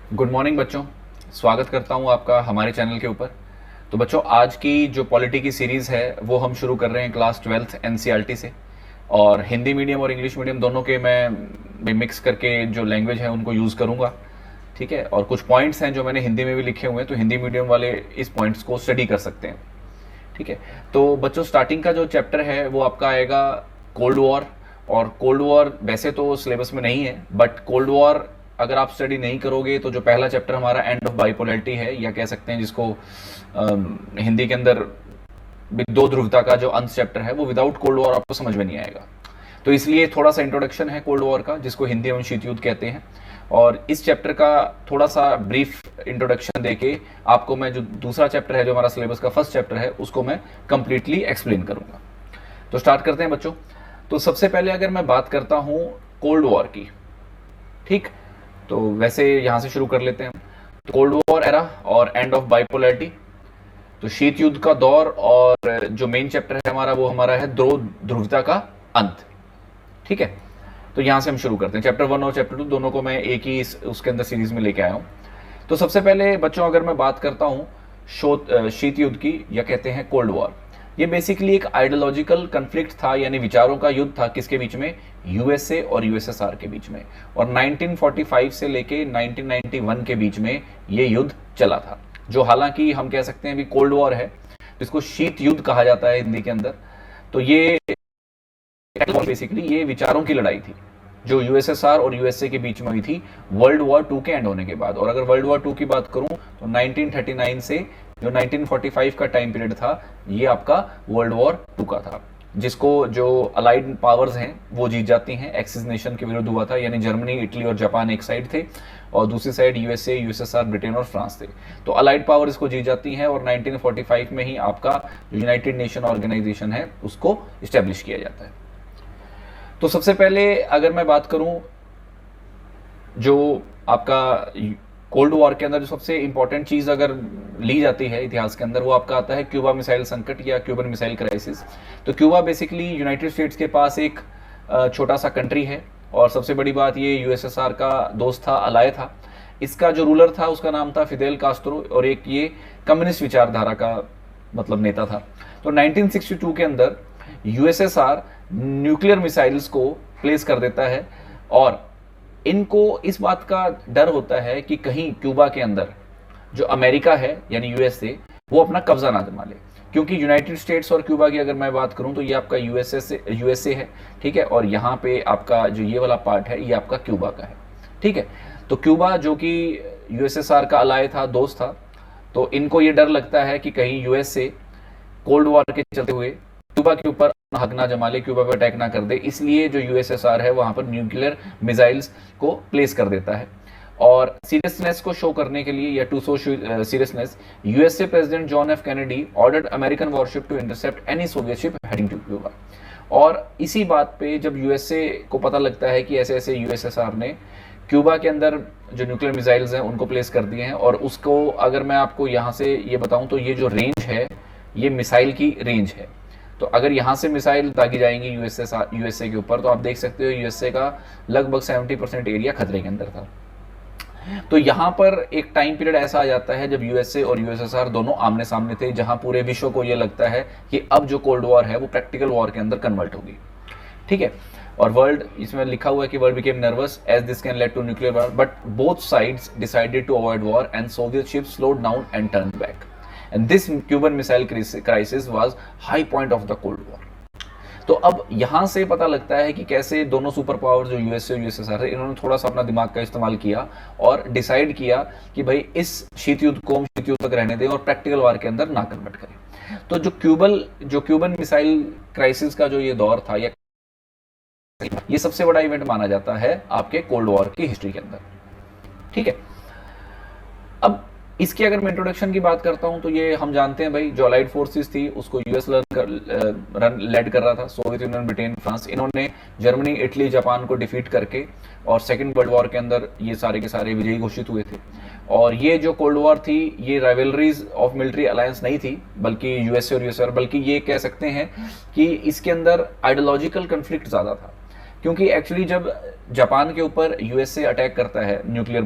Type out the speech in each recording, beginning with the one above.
Good morning बच्चों। स्वागत करता हूं आपका हमारे चैनल के ऊपर। तो बच्चों, आज की जो पॉलिटी की सीरीज़ है वो हम शुरू कर रहे हैं क्लास 12th एनसीईआरटी से। और हिंदी मीडियम और इंग्लिश मीडियम दोनों के मैं मिक्स करके जो लैंग्वेज है उनको यूज़ करूंगा। ठीक है, और कुछ पॉइंट्स हैं जो मैंने हिंदी में भी लिखे हुए हैं, तो हिंदी मीडियम वाले इस पॉइंट्स को स्टडी कर सकते हैं। ठीक है, तो बच्चों स्टार्टिंग का जो चैप्टर है वो आपका आएगा कोल्ड वॉर। और कोल्ड वॉर वैसे तो सिलेबस में नहीं है, बट कोल्ड वॉर अगर आप स्टडी नहीं करोगे तो जो पहला चैप्टर हमारा एंड ऑफ बाइपोलैरिटी है, या कह सकते हैं जिसको हिंदी के अंदर दो ध्रुवता का जो अंत चैप्टर है, वो विदाउट कोल्ड वॉर आपको समझ में नहीं आएगा। तो इसलिए थोड़ा सा इंट्रोडक्शन है कोल्ड वॉर का, जिसको हिंदी में शीत युद्ध कहते हैं। और इस चैप्टर का थोड़ा सा ब्रीफ इंट्रोडक्शन देके आपको मैं जो दूसरा चैप्टर है, जो हमारा सिलेबस का फर्स्ट चैप्टर है, उसको मैं कंप्लीटली एक्सप्लेन करूंगा। तो स्टार्ट करते हैं बच्चों। तो सबसे पहले अगर मैं बात करता हूं कोल्ड वॉर की, ठीक, तो वैसे यहां से शुरू कर लेते हैं। तो कोल्ड वॉर एरा और एंड ऑफ बाइपोलैरिटी, तो शीत युद्ध का दौर, और जो मेन चैप्टर है हमारा वो हमारा है दो ध्रुवता का अंत। ठीक है, तो यहां से हम शुरू करते हैं। चैप्टर 1 और चैप्टर 2 दोनों को मैं एक ही उसके अंदर सीरीज में लेके आया हूं। तो सबसे पहले बच्चों अगर मैं बात करता हूं शीत युद्ध की, या कहते हैं कोल्ड वॉर, ये बेसिकली एक आइडियोलॉजिकल कन्फ्लिक्ट था, यानी विचारों का युद्ध था। किसके बीच में? यूएसए और यूएसएसआर के बीच में। और 1945 से लेके 1991 के बीच में ये युद्ध चला था, जो हालांकि हम कह सकते हैं अभी कोल्ड वॉर है, जिसको शीत युद्ध कहा जाता है हिंदी के अंदर। तो ये बेसिकली ये विचारों की लड़ाई थी जो यूएसएसआर और यूएसए के बीच में हुई थी वर्ल्ड वॉर 2 के एंड होने के बाद। और अगर वर्ल्ड वॉर 2 की बात करूं तो 1939 से जो 1945 का टाइम पीरियड था, ये आपका वर्ल्ड वॉर 2 का था, जिसको जो अलाइड पावर्स हैं वो जीत जाती हैं। एक्सिस नेशन के विरुद्ध हुआ था, यानी जर्मनी, इटली और जापान एक साइड थे, और दूसरी साइड यूएसए, यूएसएसआर, ब्रिटेन और फ्रांस थे। तो अलाइड पावर इसको जीत जाती हैं, और 1945 में ही आपका जो यूनाइटेड नेशन ऑर्गेनाइजेशन है उसको इस्टेब्लिश किया जाता है। तो सबसे पहले अगर मैं बात करूं, जो आपका कोल्ड वॉर के अंदर जो सबसे इंपॉर्टेंट चीज अगर ली जाती है इतिहास के अंदर, वो आपका आता है क्यूबा मिसाइल संकट या क्यूबन मिसाइल क्राइसिस। तो क्यूबा बेसिकली यूनाइटेड स्टेट्स के पास एक छोटा सा कंट्री है, और सबसे बड़ी बात ये यूएसएसआर का दोस्त था, अलाय था। इसका जो रूलर था उसका नाम था फिदेल कास्त्रो, और एक ये कम्युनिस्ट विचारधारा का मतलब नेता था। तो 1962 के अंदर यूएसएसआर न्यूक्लियर मिसाइल्स को प्लेस कर देता है, और इनको इस बात का डर होता है कि कहीं क्यूबा के अंदर जो अमेरिका है यानी यूएसए, वो अपना कब्जा ना जमा ले। क्योंकि यूनाइटेड स्टेट्स और क्यूबा की अगर मैं बात करूं तो ये आपका यूएसए है, ठीक है, और यहाँ पे आपका जो ये वाला पार्ट है ये आपका क्यूबा का है। ठीक है, तो क्यूबा जो कि यूएसएसआर का अलाय था, दोस्त था, तो इनको ये डर लगता है कि कहीं यूएसए कोल्ड वॉर के चलते हुए क्यूबा के ऊपर हक ना जमा ले, क्यूबा पर अटैक ना कर दे। इसलिए जो यूएसएसआर है वहां पर न्यूक्लियर मिसाइल्स को प्लेस कर देता है। और सीरियसनेस को शो करने के लिए, या to show seriousness, USA president John F Kennedy ordered American warship to intercept any Soviet ship heading to Cuba. और इसी बात पे जब यूएसए को पता लगता है कि ऐसे ऐसे यूएसएसआर ने क्यूबा के अंदर जो न्यूक्लियर मिसाइल्स हैं उनको प्लेस कर दिए हैं, और उसको अगर मैं आपको यहाँ से ये बताऊं तो ये जो रेंज है ये मिसाइल की रेंज है। तो अगर यहां से मिसाइल दागी जाएंगी यूएसए के ऊपर, तो आप देख सकते हो यूएसए का लगभग 70% एरिया खतरे के अंदर था। तो यहां पर एक टाइम पीरियड ऐसा आ जाता है जब यूएसए और यूएसएसआर दोनों आमने सामने थे, जहां पूरे विश्व को यह लगता है कि अब जो कोल्ड वॉर है वो प्रैक्टिकल वॉर के अंदर कन्वर्ट होगी। ठीक है, और वर्ल्ड, इसमें लिखा हुआ है कि world became nervous as this can lead to nuclear war, but both sides decided to avoid war and Soviet ships slowed down and turn back. And this Cuban Missile Crisis was high point of the Cold War. तो अब यहां से पता लगता है कि कैसे दोनों सुपर पावर जो यूएसए और यूएसएसआर है, इन्होंने थोड़ा सा अपना दिमाग का इस्तेमाल किया और डिसाइड किया कि भाई इस शीत युद्ध को हम शीत युद्ध तक रहने दें और प्रैक्टिकल वार के अंदर ना कन्वर्ट करें। तो जो क्यूबन मिसाइल क्राइसिस का जो ये दौर था, ये सबसे बड़ा इवेंट माना जाता है आपके कोल्ड वॉर की हिस्ट्री के अंदर। ठीक है, अब इसकी अगर मैं इंट्रोडक्शन की बात करता हूं तो ये हम जानते हैं भाई, जो अलाइड फोर्सेस थी उसको यूएस लेड कर रहा था, सोवियत यूनियन, ब्रिटेन, फ्रांस। इन्होंने जर्मनी, इटली, जापान को डिफीट करके और सेकंड वर्ल्ड वॉर के अंदर ये सारे के सारे विजयी घोषित हुए थे। और ये जो कोल्ड वॉर थी ये राइवलरीज ऑफ मिलिट्री अलायंस नहीं थी, बल्कि यूएसए और यूएसआर, बल्कि ये कह सकते हैं कि इसके अंदर आइडियोलॉजिकल कन्फ्लिक्ट ज्यादा था। क्योंकि एक्चुअली जब जापान के ऊपर यूएसए अटैक करता है न्यूक्लियर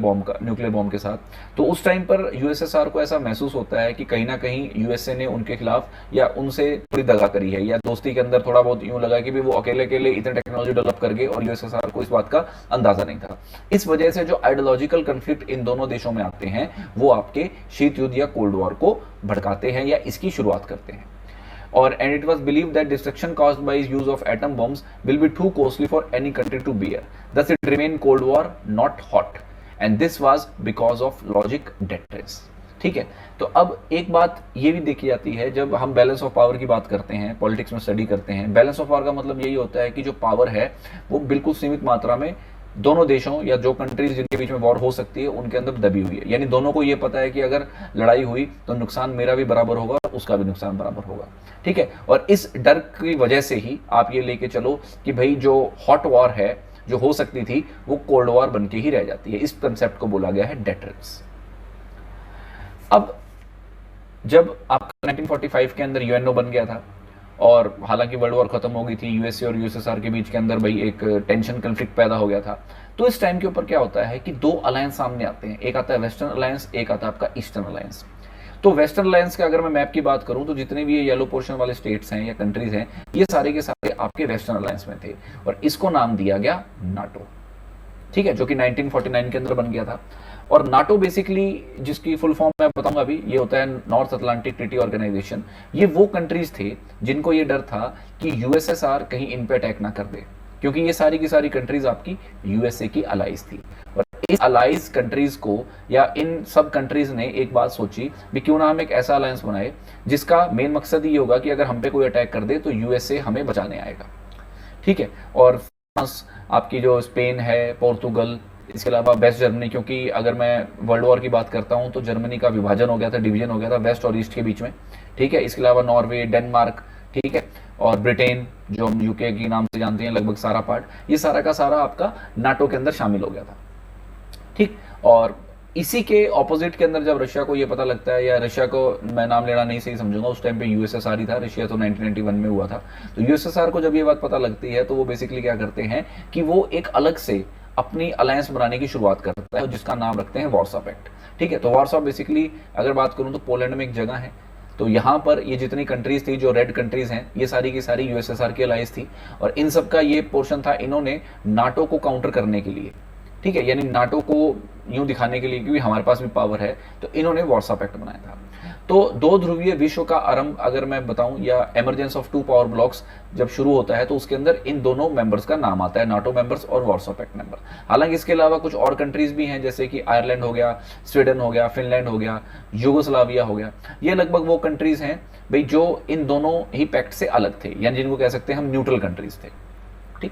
बॉम्ब के साथ, तो उस टाइम पर यूएसएसआर को ऐसा महसूस होता है कि कहीं ना कहीं यूएसए ने उनके खिलाफ या उनसे थोड़ी दगा करी है, या दोस्ती के अंदर थोड़ा बहुत यूं लगा कि भी वो अकेले अकेले इतने टेक्नोलॉजी डेवलप कर गए और यूएसएसआर को इस बात का अंदाजा नहीं था। इस वजह से जो आइडियोलॉजिकल कंफ्लिक्ट इन दोनों देशों में आते हैं वो आपके शीत युद्ध या कोल्ड वॉर को भड़काते हैं या इसकी शुरुआत करते हैं। और and it was believed that destruction caused by use of atom bombs will be too costly for any country to bear. Thus it remained Cold War, not hot. And this was because of logic dead race. ठीक है, तो अब एक बात ये भी देखी जाती है जब हम बैलेंस ऑफ पावर की बात करते हैं, पॉलिटिक्स में स्टडी करते हैं, बैलेंस ऑफ पावर का मतलब यही होता है कि जो पावर है वो बिल्कुल सीमित मात्रा में दोनों देशों या जो कंट्रीज जिनके बीच में वॉर हो सकती है उनके अंदर दबी हुई है। यानी दोनों को ये पता है कि अगर लड़ाई हुई तो नुकसान मेरा भी बराबर होगा और उसका भी नुकसान बराबर होगा। ठीक है, और इस डर की वजह से ही आप ये लेके चलो कि भाई जो हॉट वॉर है जो हो सकती थी वो कोल्ड वॉर बन के ही रह जाती है। इस कंसेप्ट को बोला गया है डेड रेस। अब जब आपका 1945 के अंदर यूएनओ बन गया था और हालांकि वर्ल्ड वॉर खत्म हो गई थी, यूएसए और यूएसएसआर के बीच के अंदर भाई एक टेंशन कंफ्लिक्ट पैदा हो गया था, तो इस टाइम के ऊपर क्या होता है कि दो अलायंस सामने आते हैं, एक आता है वेस्टर्न अलायंस, एक आता है आपका ईस्टर्न अलायंस। तो वेस्टर्न अलायंस का अगर मैं मैप की बात करूं तो जितने भी ये येलो पोर्शन वाले स्टेट्स हैं या कंट्रीज हैं ये सारे के सारे आपके वेस्टर्न अलायंस में थे और इसको नाम दिया गया नाटो। ठीक है, जो कि 1949 के अंदर बन गया था। और नाटो बेसिकली जिसकी फुल फॉर्म मैं बताऊंगा अभी, ये होता है नॉर्थ अटलांटिक ट्रीटी ऑर्गेनाइजेशन। ये वो कंट्रीज थे जिनको ये डर था कि यूएसएसआर कहीं इन पे अटैक ना कर दे, क्योंकि ये सारी की सारी कंट्रीज आपकी यूएसए की अलाइज थी। और इस अलाइज कंट्रीज को या इन सब कंट्रीज ने एक बात सोची भी क्यों ना हम एक ऐसा अलायंस बनाए जिसका मेन मकसद ये होगा कि अगर हम पे कोई अटैक कर दे तो यूएसए हमें बचाने आएगा। ठीक है, और फ्रांस, आपकी जो स्पेन है, पोर्तुगल, इसके अलावा वेस्ट जर्मनी, क्योंकि अगर मैं वर्ल्ड वॉर की बात करता हूं तो जर्मनी का विभाजन हो गया था, डिवीजन हो गया था वेस्ट और ईस्ट के बीच में। ठीक है, इसके अलावा नॉर्वे, डेनमार्क, ठीक है, और ब्रिटेन जो हम यूके के नाम से जानते हैं, लगभग सारा पार्ट, ये सारा का सारा आपका नाटो के अंदर शामिल हो गया था। ठीक, और इसी के ऑपोजिट के अंदर जब रशिया को ये पता लगता है, या रशिया को मैं नाम लेना नहीं सही समझूंगा, उस टाइम पे यूएसएसआर ही था, रशिया तो 1991 में हुआ था। तो यूएसएसआर को जब ये बात पता लगती है तो वो बेसिकली क्या करते हैं कि वो एक अलग से अपनी अलायंस बनाने की शुरुआत करता है जिसका नाम रखते हैं वार्सो पैक्ट। ठीक है, तो वार्सो बेसिकली अगर बात करूं तो पोलैंड में एक जगह है, तो यहाँ पर ये जितनी कंट्रीज थी जो रेड कंट्रीज हैं ये सारी की सारी यूएसएसआर की अलायंस थी और इन सब का ये पोर्शन था, इन्होंने नाटो को काउंटर करने के लिए, ठीक है, यानी नाटो को यूं दिखाने के लिए कि हमारे पास भी पावर है, तो इन्होंने वार्सो पैक्ट बनाया था। तो दो ध्रुवीय विश्व का आरंभ अगर मैं बताऊं या emergence of two power blocs जब शुरू होता है तो उसके अंदर इन दोनों मेंबर्स का नाम आता है, नाटो मेंबर्स और वार्सो पैक्ट मेंबर। हालांकि इसके अलावा कुछ और कंट्रीज भी हैं जैसे कि आयरलैंड हो गया, स्वीडन हो गया, फिनलैंड हो गया, यूगोस्लाविया हो गया, ये लगभग वो कंट्रीज हैं भाई जो इन दोनों ही पैक्ट से अलग थे, यानी जिनको कह सकते हैं हम न्यूट्रल कंट्रीज थे। ठीक,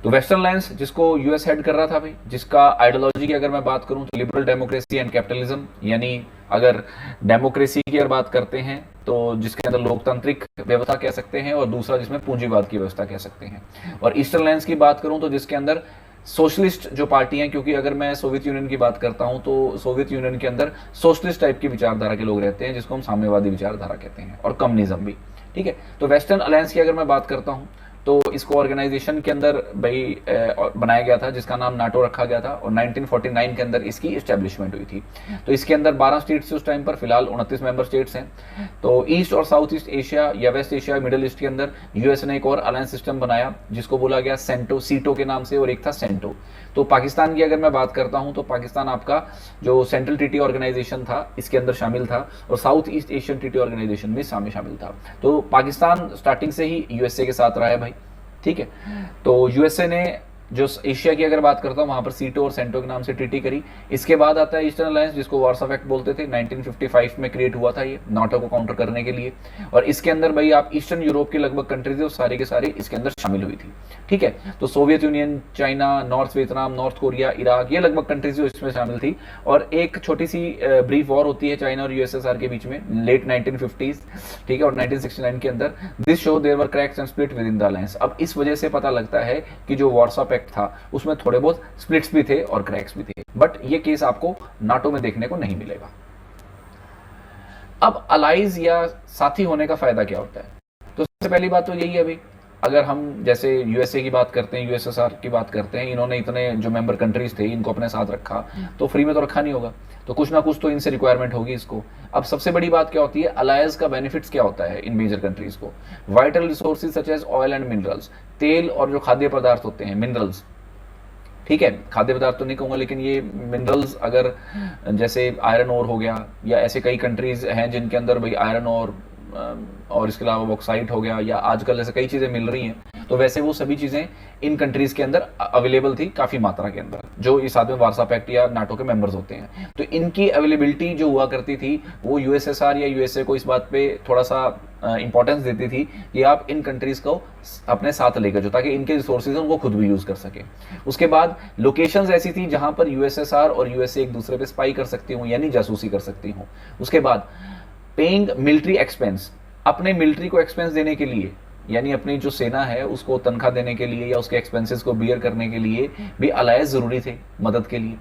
तो वेस्टर्न अलायंस जिसको यूएस हेड कर रहा था भाई, जिसका आइडियोलॉजी की अगर मैं बात करूं तो लिबरल डेमोक्रेसी एंड कैपिटलिज्म, यानी अगर डेमोक्रेसी की अगर बात करते हैं तो जिसके अंदर लोकतांत्रिक व्यवस्था कह सकते हैं और दूसरा जिसमें पूंजीवाद की व्यवस्था कह सकते हैं। और ईस्टर्न अलायंस की बात करूं तो जिसके अंदर सोशलिस्ट जो पार्टी हैं, क्योंकि अगर मैं सोवियत यूनियन की बात करता हूं तो सोवियत यूनियन के अंदर सोशलिस्ट टाइप की विचारधारा के लोग रहते हैं जिसको हम साम्यवादी विचारधारा कहते हैं, और कम्युनिज्म भी। ठीक है, तो वेस्टर्न अलायंस की अगर मैं बात करता हूं तो इसको ऑर्गेनाइजेशन के अंदर भाई बनाया गया था जिसका नाम नाटो रखा गया था और 1949 के अंदर इसकी इस्टेब्लिशमेंट हुई थी। तो इसके अंदर 12 स्टेट्स उस टाइम पर, फिलहाल 29 मेंबर स्टेट्स हैं। तो ईस्ट और साउथ ईस्ट एशिया या वेस्ट एशिया, मिडिल ईस्ट के अंदर यूएस ने एक और अलायंस सिस्टम बनाया जिसको बोला गया सेंटो, सीटो के नाम से, और एक था सेंटो। तो पाकिस्तान की अगर मैं बात करता हूं तो पाकिस्तान आपका जो सेंट्रल ट्रीटी ऑर्गेनाइजेशन था इसके अंदर शामिल था और South East Asian Treaty Organization में शामिल था। तो पाकिस्तान स्टार्टिंग से ही यूएसए के साथ रहा है भाई। ठीक है, तो यूएसए ने जो एशिया की अगर बात करता हूं वहां पर सीटो और सेंटो के नाम से ट्रीटी करी। इसके बाद आता है ईस्टर्न अलायंस जिसको वार्सो पैक्ट बोलते थे, 1955 में क्रिएट हुआ था ये नाटो को काउंटर करने के लिए। और इसके अंदर भाई आप ईस्टर्न यूरोप की लगभग कंट्रीज है सारी के सारी इसके अंदर शामिल हुई थी। ठीक है, तो Soviet union, China, north Vietnam, north Korea, Iraq, ये लगभग कंट्रीज जो इसमें शामिल थी। और एक छोटी सी ब्रीफ वॉर होती है चाइना और यूएसएसआर के बीच में लेट 1950s, ठीक है, और 1969 के अंदर। This show there were cracks and split within the alliance. अब इस वजह से पता लगता है कि जो वार्सो पैक्ट था उसमें थोड़े बहुत स्प्लिट्स भी थे और क्रैक्स भी थे, बट ये केस आपको नाटो में देखने को नहीं मिलेगा। अब अलाइज या साथी होने का फायदा क्या होता है? तो सबसे पहली बात तो यही है भाई, अगर हम जैसे यूएसए की बात करते हैं, यूएसएसआर की बात करते हैं, इन्होंने इतने जो मेंबर कंट्रीज थे इनको अपने साथ रखा, तो फ्री में तो रखा नहीं होगा, तो कुछ ना कुछ तो इनसे रिक्वायरमेंट होगी इसको। अब सबसे बड़ी बात क्या होती है, अलायंस का बेनिफिट्स क्या होता है इन मेजर कंट्रीज को? Vital resources such as oil and minerals, तेल और जो खाद्य पदार्थ होते हैं, मिनरल्स, ठीक है, खाद्य पदार्थ तो नहीं कहूंगा, लेकिन ये मिनरल्स, अगर जैसे आयरन ओर हो गया, या ऐसे कई कंट्रीज हैं जिनके अंदर भाई आयरन और इसके अलावा बॉक्साइट हो गया, या आजकल ऐसे कई चीजें मिल रही हैं, तो वैसे वो सभी चीजें इन कंट्रीज के अंदर अवेलेबल थी काफी मात्रा के अंदर, जो इस साथ में वार्सा पैक्ट या नाटो के मेंबर्स होते हैं। तो इनकी अवेलेबिलिटी जो हुआ करती थी, वो यूएसएसआर या यूएसए को इस बात पे थोड़ा सा इंपॉर्टेंस देती थी कि आप इन कंट्रीज को अपने साथ लेकर जो, ताकि इनके रिसोर्सेज उनको खुद भी यूज कर सके। उसके बाद लोकेशंस ऐसी थी जहां पर यूएसएसआर और यूएसए एक दूसरे पे स्पाई कर सकती हूँ, यानी जासूसी कर सकती हूँ। उसके बाद पेइंग मिलिट्री एक्सपेंस, अपने मिलिट्री को एक्सपेंस देने के लिए, यानी अपनी जो सेना है उसको तनख्वाह देने के लिए या उसके एक्सपेंसेस को बियर करने के लिए भी अलायंस जरूरी थे मदद के लिए।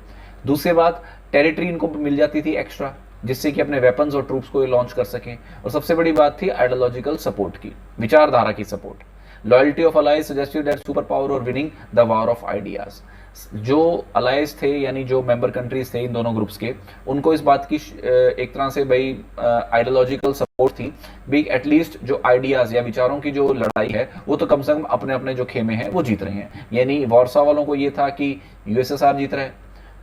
दूसरी बात, टेरिटरी इनको मिल जाती थी एक्स्ट्रा, जिससे कि अपने वेपन्स और ट्रूप्स को ये लॉन्च कर सकें। और सबसे बड़ी बात थी आइडियोलॉजिकल सपोर्ट की, विचारधारा की support. Loyalty of alliance suggested that super power और winning the war of ideas. जो अलायंस थे, यानी जो मेंबर कंट्रीज थे इन दोनों ग्रुप्स के, उनको इस बात की एक तरह से भाई आइडियोलॉजिकल सपोर्ट थी भी, एटलीस्ट जो आइडियाज या विचारों की जो लड़ाई है वो तो कम से कम अपने अपने जो खेमे हैं वो जीत रहे हैं। यानी वार्सा वालों को ये था कि यूएसएसआर जीत रहा है,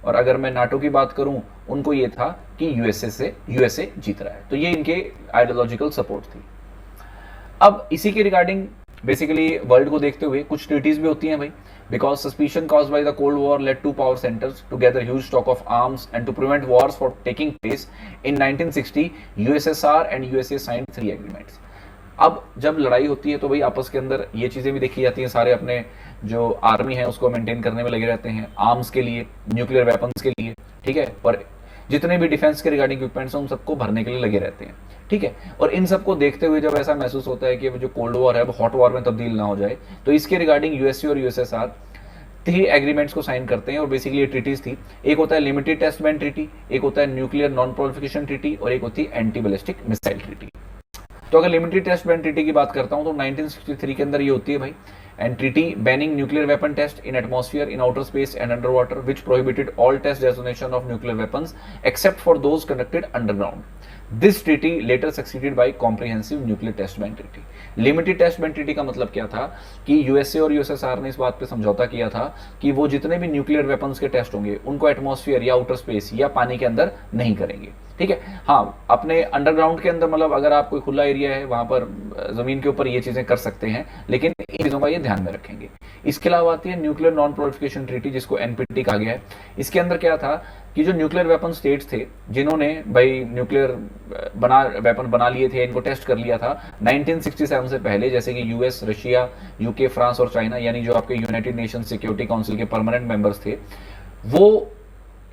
और अगर मैं नाटो की बात करूं, उनको ये था कि यूएसए जीत रहा है। तो ये इनके आइडियोलॉजिकल सपोर्ट थी। अब इसी के रिगार्डिंग बेसिकली वर्ल्ड को देखते हुए कुछ ट्रीटीज भी होती हैं भाई। Because suspicion caused by the Cold War led two power centers to gather huge stock of arms and to prevent wars from taking place in 1960 USSR and USA signed 3 agreements। अब जब लड़ाई होती है तो भाई आपस के अंदर ये चीजें भी देखी जाती हैं, सारे अपने जो आर्मी है उसको मेंटेन करने में लगे रहते हैं, आर्म्स के लिए, न्यूक्लियर वेपन्स के लिए, ठीक है, और जितने भी डिफेंस के रिगार्डिंग इक्विपमेंट्स हैं उन सबको भरने के लिए लगे रहते हैं, ठीक है। और इन सबको देखते हुए जब ऐसा महसूस होता है कि जो कोल्ड वॉर है वो हॉट वॉर में तब्दील ना हो जाए, तो इसके रिगार्डिंग यूएसए और यूएसएसआर 3 एग्रीमेंट्स को साइन करते हैं। और बेसिकली ये ट्रीटीज थी, एक होता है लिमिटेड टेस्ट बैन ट्रीटी, एक होता है न्यूक्लियर नॉन प्रोलिफरेशन ट्रीटी, और एक होती है एंटी बैलिस्टिक मिसाइल ट्रीटी। तो अगर लिमिटेड टेस्ट बैन ट्रीटी की बात करता हूं तो 1963 के अंदर ये होती है भाई, and treaty banning nuclear weapon test in atmosphere, in outer space and under water, which prohibited all test detonation of nuclear weapons except for those conducted underground. This treaty later succeeded by comprehensive nuclear test ban treaty. Limited test ban treaty का मतलब क्या था कि USA और USSR ने इस बात पे समझौता किया था कि वो जितने भी न्यूक्लियर वेपन्स के टेस्ट होंगे उनको एटमॉस्फेयर या आउटर स्पेस या पानी के अंदर नहीं करेंगे, ठीक है। हाँ, अपने अंडरग्राउंड के अंदर, मतलब अगर आप कोई खुला एरिया है वहां पर जमीन के ऊपर ये चीजें कर सकते हैं, लेकिन इन चीजों का ये ध्यान में रखेंगे। इसके अलावा आती है न्यूक्लियर नॉन प्रोलिफरेशन ट्रीटी, जिसको एनपीटी कहा गया है। इसके अंदर क्या था कि जो न्यूक्लियर वेपन स्टेट्स थे जिन्होंने भाई न्यूक्लियर वेपन बना लिए थे, इनको टेस्ट कर लिया था 1967 से पहले, जैसे कि यूएस, रशिया, यूके, फ्रांस और चाइना, यानी जो आपके यूनाइटेड नेशन सिक्योरिटी काउंसिल के परमानेंट मेंबर्स थे, वो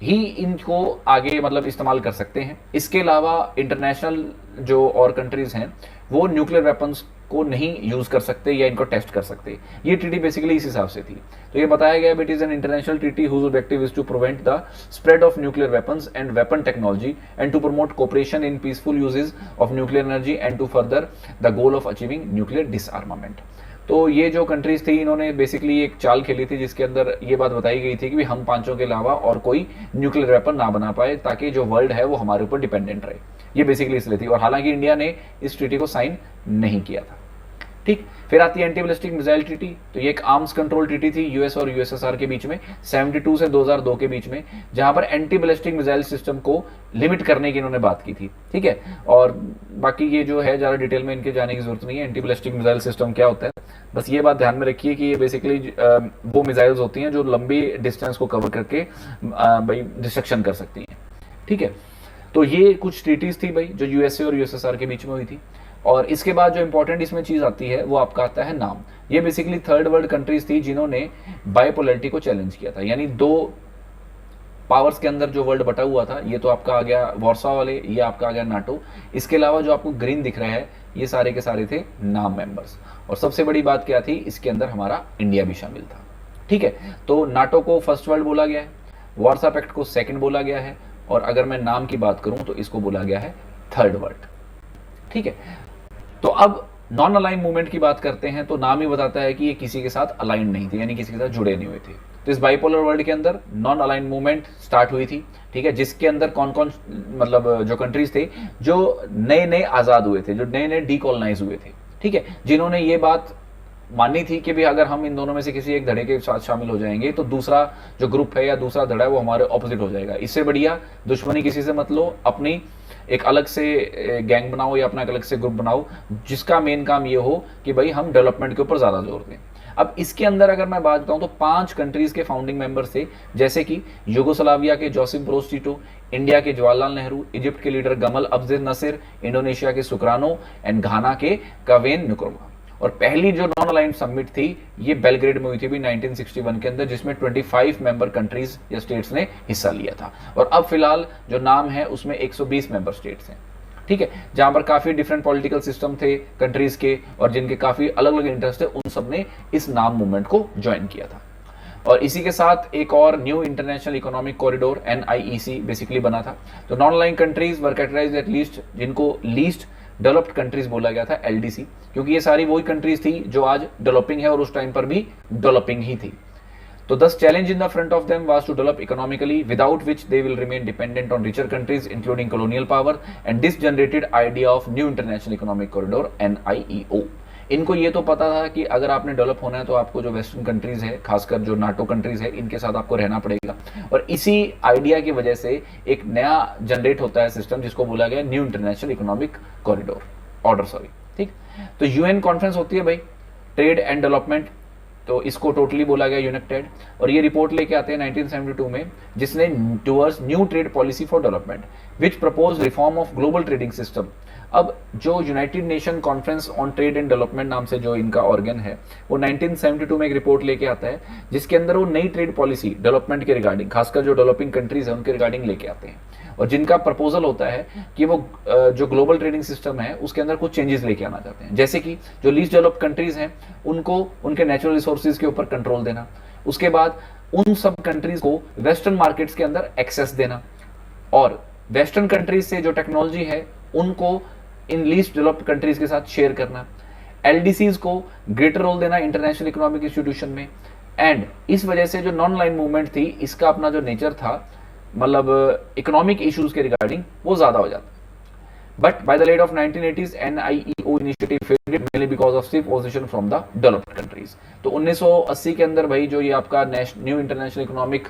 ही इनको आगे मतलब इस्तेमाल कर सकते हैं। इसके अलावा इंटरनेशनल जो और कंट्रीज हैं वो न्यूक्लियर वेपन्स को नहीं यूज कर सकते या इनको टेस्ट कर सकते। ये ट्रीटी बेसिकली इस हिसाब से थी। तो ये बताया गया it is an international treaty whose objective is to prevent the spread of nuclear weapons and weapon technology and to promote cooperation in peaceful uses of nuclear energy and to further the goal of achieving nuclear disarmament. तो ये जो countries थी इन्होंने basically एक चाल खेली थी जिसके अंदर ये बात बताई गई थी कि हम पांचों के अलावा और कोई न्यूक्लियर वेपन ना बना पाए, ताकि जो वर्ल्ड है वो हमारे ऊपर डिपेंडेंट रहे। ये बेसिकली इसलिए थी, और हालांकि इंडिया ने इस ट्रीटी को साइन नहीं किया था, ठीक। फिर आती है एंटी बैलिस्टिक मिसाइल ट्रीटी। तो ये एक आर्म्स कंट्रोल ट्रीटी थी यूएस और यूएसएसआर के बीच में 72 से 2002 के बीच में, जहां पर एंटी बैलिस्टिक मिसाइल सिस्टम को लिमिट करने की इन्होंने बात की थी, ठीक है। और बाकी ये जो है ज्यादा डिटेल में इनके जाने की जरूरत नहीं है। एंटी बैलिस्टिक मिसाइल सिस्टम क्या होता है, बस ये बात ध्यान में रखिए कि ये बेसिकली वो मिसाइल्स होती हैं जो लंबी डिस्टेंस को कवर करके भाई डिस्ट्रक्शन कर सकती हैं, ठीक है। तो ये कुछ ट्रीटीज थी भाई जो यूएसए और यूएसएसआर के बीच में हुई थी। और इसके बाद जो इंपॉर्टेंट इसमें चीज आती है वो आपका आता है नाम। ये बेसिकली थर्ड वर्ल्ड कंट्रीज थी जिन्होंने बाइपोलैरिटी को चैलेंज किया था, यानी 2 पावर्स के अंदर जो वर्ल्ड बटा हुआ था। ये तो आपका आ गया वार्सा वाले, ये आपका आ गया नाटो। इसके अलावा जो आपको ग्रीन दिख रहा है ये सारे के सारे थे नाम मेंबर्स। और सबसे बड़ी बात क्या थी, इसके अंदर हमारा इंडिया भी शामिल था, ठीक है। तो नाटो को फर्स्ट वर्ल्ड बोला गया है, वार्सा पैक्ट को सेकंड बोला गया है, और अगर मैं नाम की बात करूं तो इसको बोला गया है थर्ड वर्ल्ड, ठीक है। तो अब नॉन अलाइन मूवमेंट की बात करते हैं तो नाम ही बताता है कि ये किसी के साथ अलाइन नहीं थे, यानी किसी के साथ जुड़े नहीं हुए थे। तो इस बाइपोलर वर्ल्ड के अंदर नॉन अलाइन मूवमेंट स्टार्ट हुई थी, ठीक है, जिसके अंदर कौन कौन मतलब जो कंट्रीज थे जो नए नए आज़ाद हुए थे, जो नए नए डीकोलोनाइज हुए थे, ठीक है, जिन्होंने ये बात मानी थी कि भी अगर हम इन दोनों में से किसी एक धड़े के साथ शामिल हो जाएंगे तो दूसरा जो ग्रुप है या दूसरा धड़ा है वो हमारे ऑपोजिट हो जाएगा। इससे बढ़िया दुश्मनी किसी से मत लो, अपनी एक अलग से गैंग बनाओ या अपना एक अलग से ग्रुप बनाओ जिसका मेन काम ये हो कि भाई हम डेवलपमेंट के ऊपर ज़्यादा जोर दें। अब इसके अंदर अगर मैं बात बताऊं तो 5 कंट्रीज के फाउंडिंग मेंबर्स थे, जैसे कि यूगोस्लाविया के जोसेफ ब्रोज टिटो, इंडिया के जवाहरलाल नेहरू, इजिप्ट के leader Gamal Abdel Nasser, Indonesia के सुकरानो एंड घाना के कवेन नुक्रमा। और पहली जो नॉन अलाइंड समिट थी ये बेलग्रेड में हुई थी भी 1961 के अंदर, जिसमें 25 मेंबर कंट्रीज या स्टेट्स ने हिस्सा लिया था। और अब फिलहाल जो नाम है उसमें 120 मेंबर स्टेट्स हैं, ठीक है, जहां पर काफी डिफरेंट पॉलिटिकल सिस्टम थे कंट्रीज के और जिनके काफी अलग अलग इंटरेस्ट थे, उन सब ने इस नाम मूवमेंट को ज्वाइन किया था। और इसी के साथ एक और new international economic corridor NIEC basically बना था। तो non aligned countries were categorised at least, जिनको लीस्ट डेवलप्ड कंट्रीज बोला गया था LDC, क्योंकि ये सारी वही कंट्रीज थी जो आज डेवलपिंग है और उस टाइम पर भी डेवलपिंग ही थी। तो thus challenge in the front of them was to develop economically, without which they will remain dependent on richer countries including colonial power, and this generated idea of new international economic corridor NIEO। इनको ये तो पता था कि अगर आपने develop होना है तो आपको जो वेस्टर्न कंट्रीज है, खासकर जो नाटो कंट्रीज है, इनके साथ आपको रहना पड़ेगा। और इसी आइडिया की वजह से एक नया जनरेट होता है सिस्टम जिसको बोला गया new international economic corridor order, sorry, ठीक। तो UN कॉन्फ्रेंस होती है भाई ट्रेड एंड डेवलपमेंट, तो इसको टोटली बोला गया यूनाइटेड, और ये रिपोर्ट लेके आते हैं 1972 में, जिसने towards new trade policy for development which propose reform of global trading system. अब जो United nation conference on trade and development नाम से जो इनका ऑर्गन है, वो 1972 में एक रिपोर्ट लेके आता है जिसके अंदर वो नई ट्रेड पॉलिसी डेवलपमेंट के रिगार्डिंग, खासकर जो डेवलपिंग कंट्रीज है उनके रिगार्डिंग लेके आते हैं, और जिनका प्रपोजल होता है कि वो जो ग्लोबल ट्रेडिंग सिस्टम है उसके अंदर कुछ चेंजेस लेके आना चाहते हैं, जैसे कि जो लीस्ट डेवलप्ड कंट्रीज हैं उनको उनके नेचुरल रिसोर्सेज के ऊपर कंट्रोल देना, उसके बाद उन सब कंट्रीज को वेस्टर्न मार्केट्स के अंदर एक्सेस देना, और वेस्टर्न कंट्रीज से जो टेक्नोलॉजी है उनको इन लीस्ट डेवलप्ड कंट्रीज के साथ शेयर करना, LDCs को ग्रेटर रोल देना इंटरनेशनल इकोनॉमिक इंस्टीट्यूशन में। एंड इस वजह से जो नॉन अलाइंड मूवमेंट थी इसका अपना जो नेचर था, मतलब इकोनॉमिक इश्यूज के रिगार्डिंग, वो ज्यादा हो जाता। But by the late of 1980s NIEO initiative failed mainly because of stiff opposition from the developed countries. तो 1980 के अंदर भाई जो ये आपका न्यू इंटरनेशनल इकोनॉमिक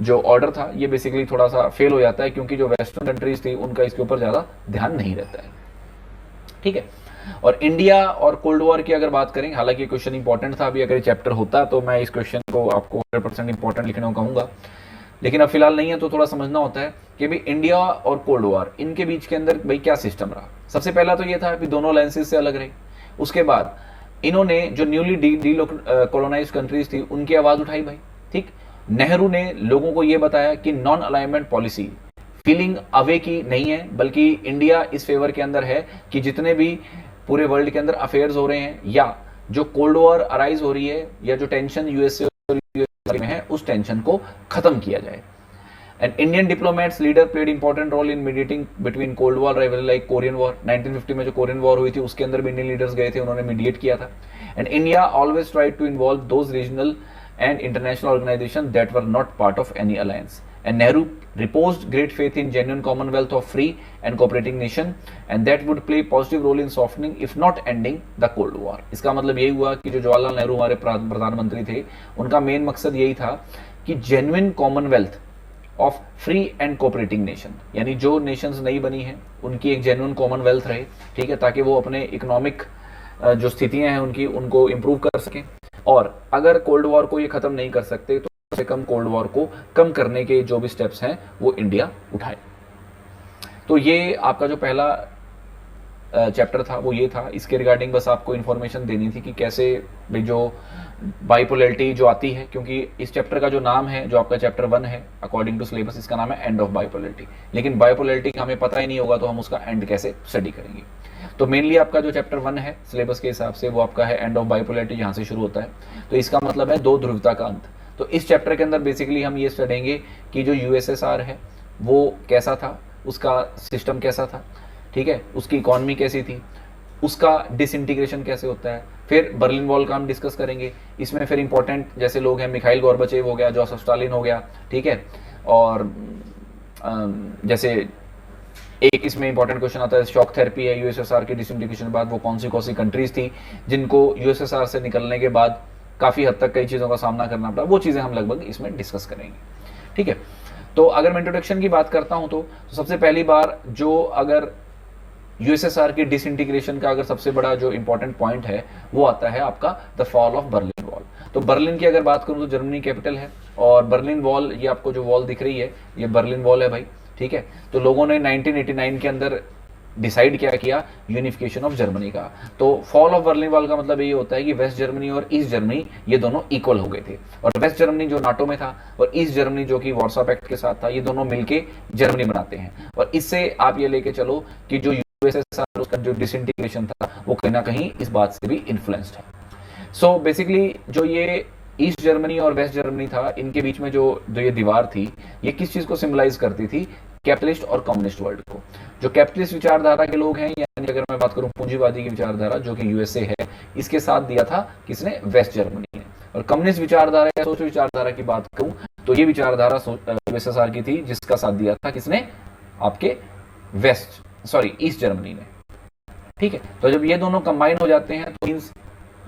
जो ऑर्डर था ये बेसिकली थोड़ा सा फेल हो जाता है, क्योंकि जो वेस्टर्न कंट्रीज थी उनका इसके ऊपर ज्यादा ध्यान नहीं रहता है, ठीक है। और इंडिया और कोल्ड वॉर की अगर बात करें, हालांकि क्वेश्चन इंपॉर्टेंट था, अभी अगर चैप्टर होता तो मैं इस क्वेश्चन को आपको 100% इंपॉर्टेंट लिखने को कहूंगा, लेकिन अब फिलहाल नहीं है तो थोड़ा समझना होता है कि भाई इंडिया और कोल्ड वॉर इनके बीच के अंदर भाई क्या सिस्टम रहा। सबसे पहला तो ये था कि दोनों अलायंसेस से अलग रहे, उसके बाद इन्होंने जो न्यूली डीकोलोनाइज्ड कंट्रीज थी उनकी आवाज उठाई भाई, ठीक। नेहरू ने लोगों को यह बताया कि non alignment policy feeling away की नहीं है, बल्कि इंडिया इस फेवर के अंदर है कि जितने भी पूरे वर्ल्ड के अंदर अफेयर्स हो रहे हैं या जो कोल्ड वॉर अराइज हो रही है या जो टेंशन यूएसए में है उस टेंशन को खत्म किया जाए। And Indian diplomats leader played important role in mediating between cold war rivalry like Korean war. 1950 में जो कोरियन वॉर हुई थी उसके अंदर भी इंडियन लीडर्स गए थे, उन्होंने मीडिएट किया था। And India always tried to involve those regional and international organizations that were not part of any alliance. And Nehru reposed great faith in genuine commonwealth of free and cooperating nation, and that would play positive role in softening if not ending the cold war. इसका मतलब यही हुआ कि जो जवाहरलाल नेहरू हमारे प्रधानमंत्री थे उनका मेन मकसद यही था कि genuine commonwealth of free and cooperating nation, यानी जो नेशंस नहीं बनी हैं उनकी एक जेन्युइन कॉमनवेल्थ रहे, ठीक है, ताकि वो अपने इकोनॉमिक जो स्थितियां हैं उनकी उनको इम्प्रूव कर सकें। और अगर कोल्ड वॉर को ये खत्म नहीं कर सकते तो कम से कम कोल्ड वॉर को कम करने के जो भी स्टेप्स हैं वो इंडिया उठाए। तो ये आपका जो पहला चैप्टर था वो ये था। इसके रिगार्डिंग बस आपको इन्फॉर्मेशन देनी थी कि कैसे भाई जो बाइपोलैरिटी जो आती है, क्योंकि इस चैप्टर का जो नाम है जो आपका चैप्टर 1 है अकॉर्डिंग टू सिलेबस, इसका नाम है एंड ऑफ बाइपोलैरिटी। लेकिन बाइपोलैरिटी का हमें पता ही नहीं होगा तो हम उसका एंड कैसे स्टडी करेंगे। तो मेनली आपका जो चैप्टर 1 है सिलेबस के हिसाब से वो आपका है एंड ऑफ बाइपोलैरिटी, जहाँ से शुरू होता है। तो इसका मतलब है दो ध्रुवता का अंत। तो इस चैप्टर के अंदर बेसिकली हम ये स्टडेंगे कि जो USSR है वो कैसा था, उसका सिस्टम कैसा था, ठीक है, उसकी इकॉनमी कैसी थी, उसका डिसइंटीग्रेशन कैसे होता है। फिर बर्लिन वॉल का हम डिस्कस करेंगे। इसमें फिर इंपॉर्टेंट जैसे लोग हैं, मिखाइल गोर्बाचेव हो गया, जोसेफ स्टालिन हो गया, ठीक है। और जैसे एक इसमें इंपॉर्टेंट क्वेश्चन आता है, शॉक थेरेपी है यूएसएसआर के डिसइंटीग्रेशन के बाद, वो कौन सी कंट्रीज थी जिनको यूएसएसआर से निकलने के बाद काफी हद तक कई चीजों का सामना करना पड़ा। वो चीजें हम लगभग इसमें डिस्कस करेंगे, ठीक है। तो अगर मैं इंट्रोडक्शन की बात करता हूं तो सबसे पहली बार जो अगर यूएसएसआर की डिसइंटीग्रेशन का अगर सबसे बड़ा जो इंपॉर्टेंट पॉइंट है वो आता है आपका the fall of Berlin wall. तो बर्लिन की अगर बात करूं तो जर्मनी कैपिटल है, और बर्लिन वॉल, ये आपको जो वॉल दिख रही है ये बर्लिन वॉल है भाई, ठीक है। तो लोगों ने 1989 के अंदर डिसाइड क्या किया, यूनिफिकेशन ऑफ जर्मनी का। तो फॉल ऑफ बर्लिन वॉल का मतलब ये होता है कि वेस्ट जर्मनी और ईस्ट जर्मनी ये दोनों इक्वल हो गए थे, और वेस्ट जर्मनी जो नाटो में था और ईस्ट जर्मनी जो कि वार्सा पैक्ट के साथ था, ये दोनों मिलके जर्मनी बनाते हैं। और इससे आप ये लेके चलो कि जो यूएसएसआर उसका जो डिसइंटीग्रेशन था वो कहीं ना कहीं इस बात से भी इन्फ्लुएंस्ड है। सो बेसिकली जो ये ईस्ट जर्मनी और वेस्ट जर्मनी था, इनके बीच में जो ये दीवार थी, ये किस चीज को सिंबलाइज करती थी, कैपिटलिस्ट और कम्युनिस्ट वर्ल्ड को। जो कैपिटलिस्ट विचारधारा के लोग हैं, यानी अगर मैं बात करूं पूंजीवादी की विचारधारा जो कि यूएसए है, इसके साथ दिया था किसने, वेस्ट जर्मनी ने। और कम्युनिस्ट विचारधारा या सोशल विचारधारा की बात करूं तो ये विचारधारा यूएसएसआर की थी, जिसका साथ दिया था किसने, आपके ईस्ट जर्मनी ने, ठीक है। तो जब ये दोनों कंबाइन हो जाते हैं तो मींस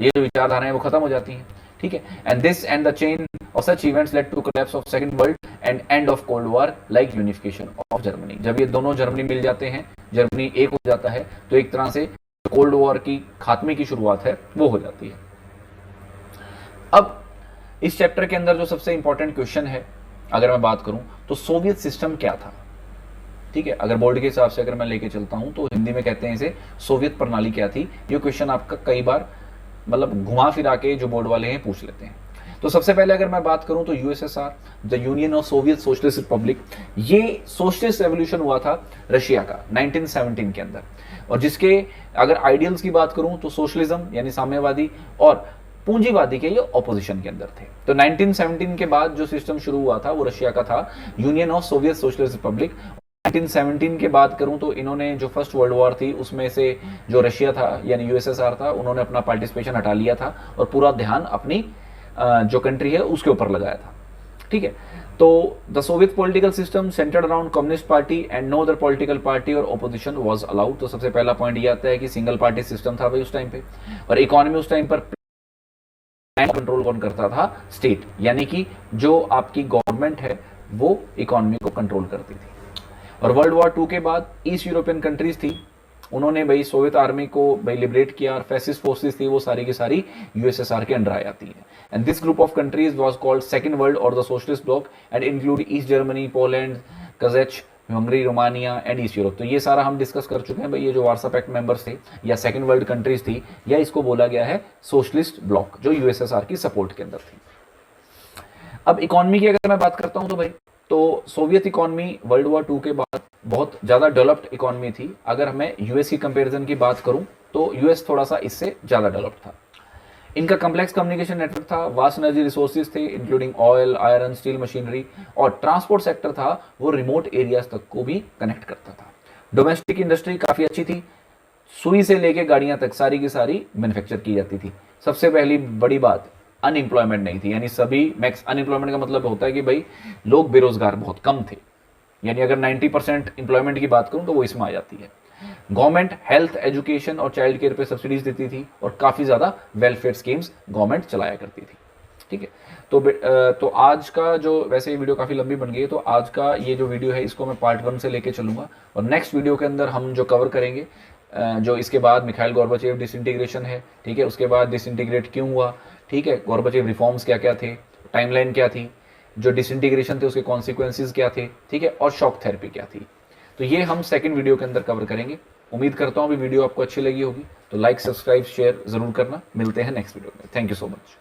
ये जो विचारधाराएं वो खत्म हो जाती हैं, ठीक है। And this and the chain of such events led to collapse of second world and end of cold war like unification of Germany. जब ये दोनों जर्मनी मिल जाते हैं, जर्मनी एक हो जाता है, तो एक तरह से कोल्ड वॉर की खात्मे की शुरुआत है वो हो जाती है। अब इस चैप्टर के अंदर जो सबसे इंपॉर्टेंट क्वेश्चन है अगर मैं बात करूं तो सोवियत सिस्टम क्या था, ठीक है। अगर बोर्ड के हिसाब से अगर मैं लेके चलता हूं तो हिंदी में कहते हैं इसे सोवियत प्रणाली क्या थी। ये क्वेश्चन आपका कई बार मतलब घुमा फिरा के जो बोर्ड वाले हैं पूछ लेते हैं। तो सबसे पहले अगर मैं बात करूं तो USSR, the union of Soviet socialist Republic, ये सोशलिस्ट रेवोल्यूशन हुआ था रशिया का 1917 के अंदर, और जिसके अगर आइडियल्स की बात करूं तो सोशलिज्म यानी साम्यवादी और पूंजीवादी के ये ऑपोजिशन के अंदर थे। तो 1917 के बाद जो सिस्टम शुरू हुआ था वो रशिया का था, union of Soviet socialist Republic. 1917 की बात करूं तो इन्होंने जो फर्स्ट वर्ल्ड वॉर थी उसमें से जो रशिया था यानी यूएसएसआर था, उन्होंने अपना पार्टिसिपेशन हटा लिया था और पूरा ध्यान अपनी जो कंट्री है उसके ऊपर लगाया था, ठीक है। तो the Soviet political system centred around communist party and no other political party और ऑपोजिशन वाज अलाउड। तो सबसे पहला पॉइंट ये आता है कि सिंगल पार्टी सिस्टम था भाई उस टाइम पे, और इकोनॉमी उस टाइम पर कंट्रोल कौन करता था, स्टेट, यानी कि जो आपकी गवर्नमेंट है वो इकोनॉमी को कंट्रोल करती थी। और वर्ल्ड वॉर 2 के बाद ईस्ट यूरोपियन कंट्रीज थी, उन्होंने भाई सोवियत आर्मी को भाई लिबरेट किया, और फैसिस्ट फोर्सेस थी वो सारी की सारी यूएसएसआर के अंडर आ जाती है। And this group of countries was called second world और the socialist bloc and include East Germany, Poland, Czech, Hungary, Romania and East Europe. तो ये सारा हम डिस्कस कर चुके हैं भाई, ये जो वार्सा पैक्ट मेंबर्स थे या सेकंड वर्ल्ड कंट्रीज थी, या इसको बोला गया है सोशलिस्ट ब्लॉक, जो यूएसएसआर की सपोर्ट के अंदर थी। अब इकोनॉमी की अगर मैं बात करता हूं तो भाई, तो सोवियत इकोनॉमी वर्ल्ड वॉर 2 के बाद बहुत ज्यादा डेवलप्ड इकोनॉमी थी। अगर मैं यूएस की कंपैरिजन की बात करूं तो यूएस थोड़ा सा इससे ज्यादा डेवलप्ड था। इनका कम्प्लेक्स कम्युनिकेशन नेटवर्क था, वास्ट एनर्जी रिसोर्सेज थे including oil, iron, steel, machinery, और ट्रांसपोर्ट सेक्टर था वो रिमोट एरियाज तक को भी कनेक्ट करता था। डोमेस्टिक इंडस्ट्री काफी अच्छी थी, सुई से लेके गाड़ियां तक सारी की सारी मैन्युफैक्चर की जाती थी। सबसे पहली बड़ी बात, अनएम्प्लॉयमेंट नहीं थी, यानी सभी मैक्स अनएम्प्लॉयमेंट का मतलब होता है कि भाई लोग बेरोजगार बहुत कम थे, यानी अगर 90% एम्प्लॉयमेंट की बात करूं तो वो इसमें आ जाती है। गवर्नमेंट हेल्थ, एजुकेशन और चाइल्ड केयर पे सब्सिडीज देती थी, और काफी ज्यादा वेलफेयर स्कीम्स गवर्नमेंट चलाया करती थी, ठीक है। तो आज का जो, वैसे ये वीडियो काफी लंबी बन गई है, तो आज का ये जो वीडियो है इसको मैं पार्ट 1 से लेके चलूंगा, और नेक्स्ट वीडियो के अंदर हम जो कवर करेंगे जो इसके बाद मिखाइल गोर्बाचेव डिसइंटीग्रेशन है, ठीक है, उसके बाद डिसइंटीग्रेट क्यों हुआ, ठीक है, गोर्बाचेव रिफॉर्म्स क्या क्या थे, टाइमलाइन क्या थी, जो डिसइंटीग्रेशन थे उसके कॉन्सिक्वेंसेस क्या थे, ठीक है, और शॉक थेरेपी क्या थी। तो ये हम सेकंड वीडियो के अंदर कवर करेंगे। उम्मीद करता हूं भी वीडियो आपको अच्छी लगी होगी, तो लाइक, सब्सक्राइब, शेयर जरूर करना। मिलते हैं नेक्स्ट वीडियो में। Thank you so much.